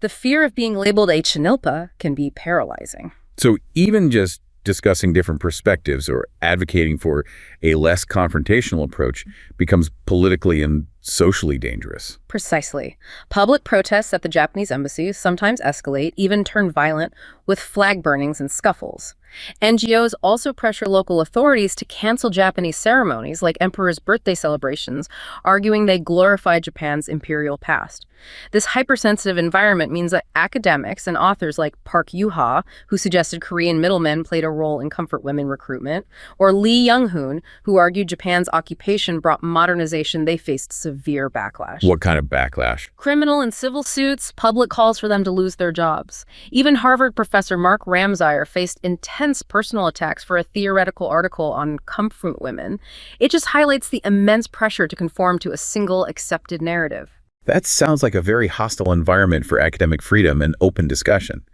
The fear of being labeled a chinilpa can be paralyzing. So even just discussing different perspectives or advocating for a less confrontational approach becomes politically and socially dangerous. Precisely. Public protests at the Japanese embassy sometimes escalate, even turn violent, with flag burnings and scuffles. NGOs also pressure local authorities to cancel Japanese ceremonies like emperor's birthday celebrations, arguing they glorify Japan's imperial past. This hypersensitive environment means that academics and authors like Park Yoo-ha, who suggested Korean middlemen played a role in comfort women recruitment, or Lee Young-hoon, who argued Japan's occupation brought modernization, they faced severe backlash. What kind of backlash? Criminal and civil suits, public calls for them to lose their jobs. Even Harvard professor Mark Ramsire faced intense personal attacks for a theoretical article on comfort women. It just highlights the immense pressure to conform to a single accepted narrative. That sounds like a very hostile environment for academic freedom and open discussion.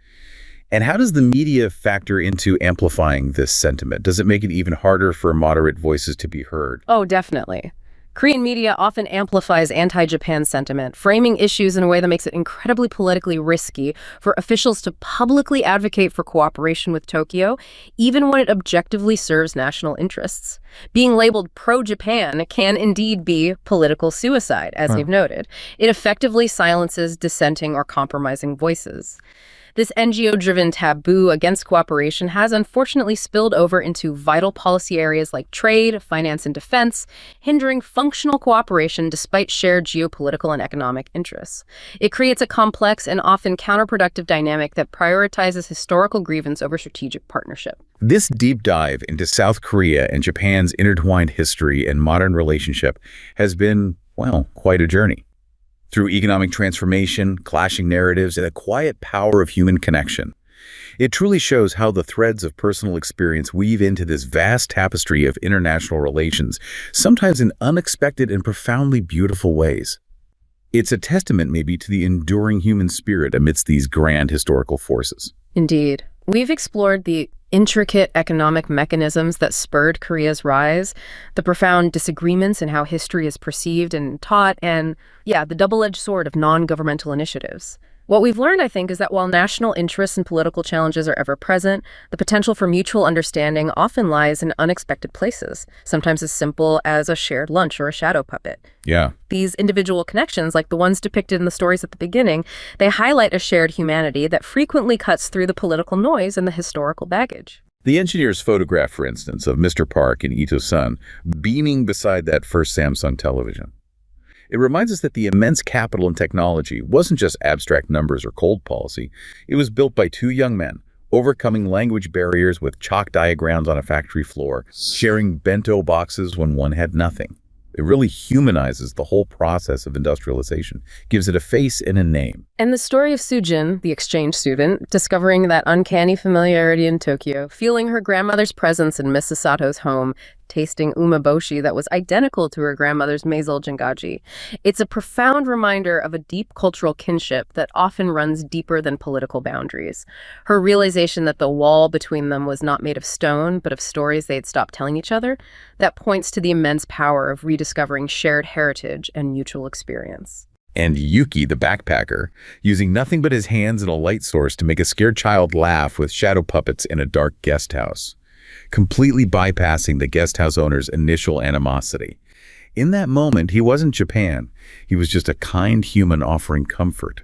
And how does the media factor into amplifying this sentiment? Does it make it even harder for moderate voices to be heard? Oh, definitely. Korean media often amplifies anti-Japan sentiment, framing issues in a way that makes it incredibly politically risky for officials to publicly advocate for cooperation with Tokyo, even when it objectively serves national interests. Being labeled pro-Japan can indeed be political suicide, as you've noted. It effectively silences dissenting or compromising voices. This NGO-driven taboo against cooperation has unfortunately spilled over into vital policy areas like trade, finance, and defense, hindering functional cooperation despite shared geopolitical and economic interests. It creates a complex and often counterproductive dynamic that prioritizes historical grievance over strategic partnership. This deep dive into South Korea and Japan's intertwined history and modern relationship has been, well, quite a journey. Through economic transformation, clashing narratives, and the quiet power of human connection. It truly shows how the threads of personal experience weave into this vast tapestry of international relations, sometimes in unexpected and profoundly beautiful ways. It's a testament maybe to the enduring human spirit amidst these grand historical forces. Indeed. We've explored the intricate economic mechanisms that spurred Korea's rise, the profound disagreements in how history is perceived and taught, and, yeah, the double-edged sword of non-governmental initiatives. What we've learned, I think, is that while national interests and political challenges are ever present, the potential for mutual understanding often lies in unexpected places, sometimes as simple as a shared lunch or a shadow puppet. Yeah. These individual connections, like the ones depicted in the stories at the beginning, they highlight a shared humanity that frequently cuts through the political noise and the historical baggage. The engineer's photograph, for instance, of Mr. Park and Ito's son beaming beside that first Samsung television. It reminds us that the immense capital and technology wasn't just abstract numbers or cold policy. It was built by two young men, overcoming language barriers with chalk diagrams on a factory floor, sharing bento boxes when one had nothing. It really humanizes the whole process of industrialization, gives it a face and a name. And the story of Sujin, the exchange student, discovering that uncanny familiarity in Tokyo, feeling her grandmother's presence in Mrs. Sato's home, tasting umeboshi that was identical to her grandmother's maisel jingaji. It's a profound reminder of a deep cultural kinship that often runs deeper than political boundaries. Her realization that the wall between them was not made of stone, but of stories they had stopped telling each other, that points to the immense power of rediscovering shared heritage and mutual experience. And Yuki, the backpacker, using nothing but his hands and a light source to make a scared child laugh with shadow puppets in a dark guest house, completely bypassing the guest house owner's initial animosity. In that moment, he wasn't Japan. He was just a kind human offering comfort.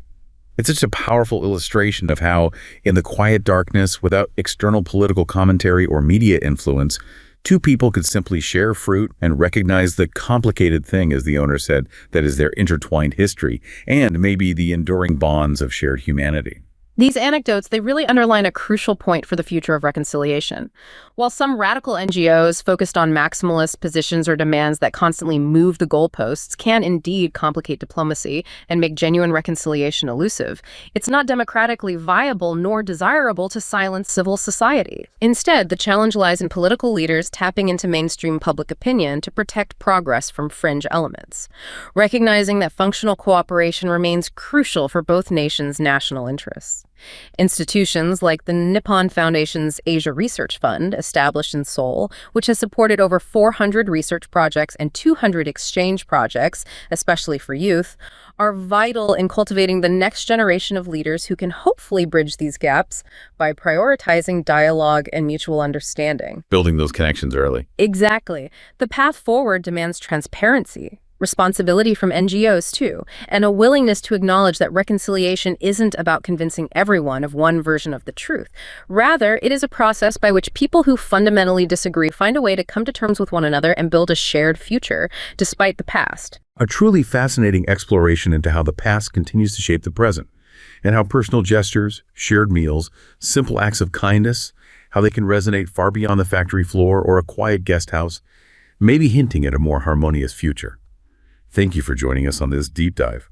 It's such a powerful illustration of how, in the quiet darkness, without external political commentary or media influence, two people could simply share fruit and recognize the complicated thing, as the owner said, that is their intertwined history, and maybe the enduring bonds of shared humanity. These anecdotes, they really underline a crucial point for the future of reconciliation. While some radical NGOs focused on maximalist positions or demands that constantly move the goalposts can indeed complicate diplomacy and make genuine reconciliation elusive, it's not democratically viable nor desirable to silence civil society. Instead, the challenge lies in political leaders tapping into mainstream public opinion to protect progress from fringe elements, recognizing that functional cooperation remains crucial for both nations' national interests. Institutions like the Nippon Foundation's Asia Research Fund, established in Seoul, which has supported over 400 research projects and 200 exchange projects, especially for youth, are vital in cultivating the next generation of leaders who can hopefully bridge these gaps by prioritizing dialogue and mutual understanding. Building those connections early. Exactly. The path forward demands transparency, responsibility from NGOs too, and a willingness to acknowledge that reconciliation isn't about convincing everyone of one version of the truth. Rather, it is a process by which people who fundamentally disagree find a way to come to terms with one another and build a shared future, despite the past. A truly fascinating exploration into how the past continues to shape the present, and how personal gestures, shared meals, simple acts of kindness, how they can resonate far beyond the factory floor or a quiet guest house, maybe hinting at a more harmonious future. Thank you for joining us on this deep dive.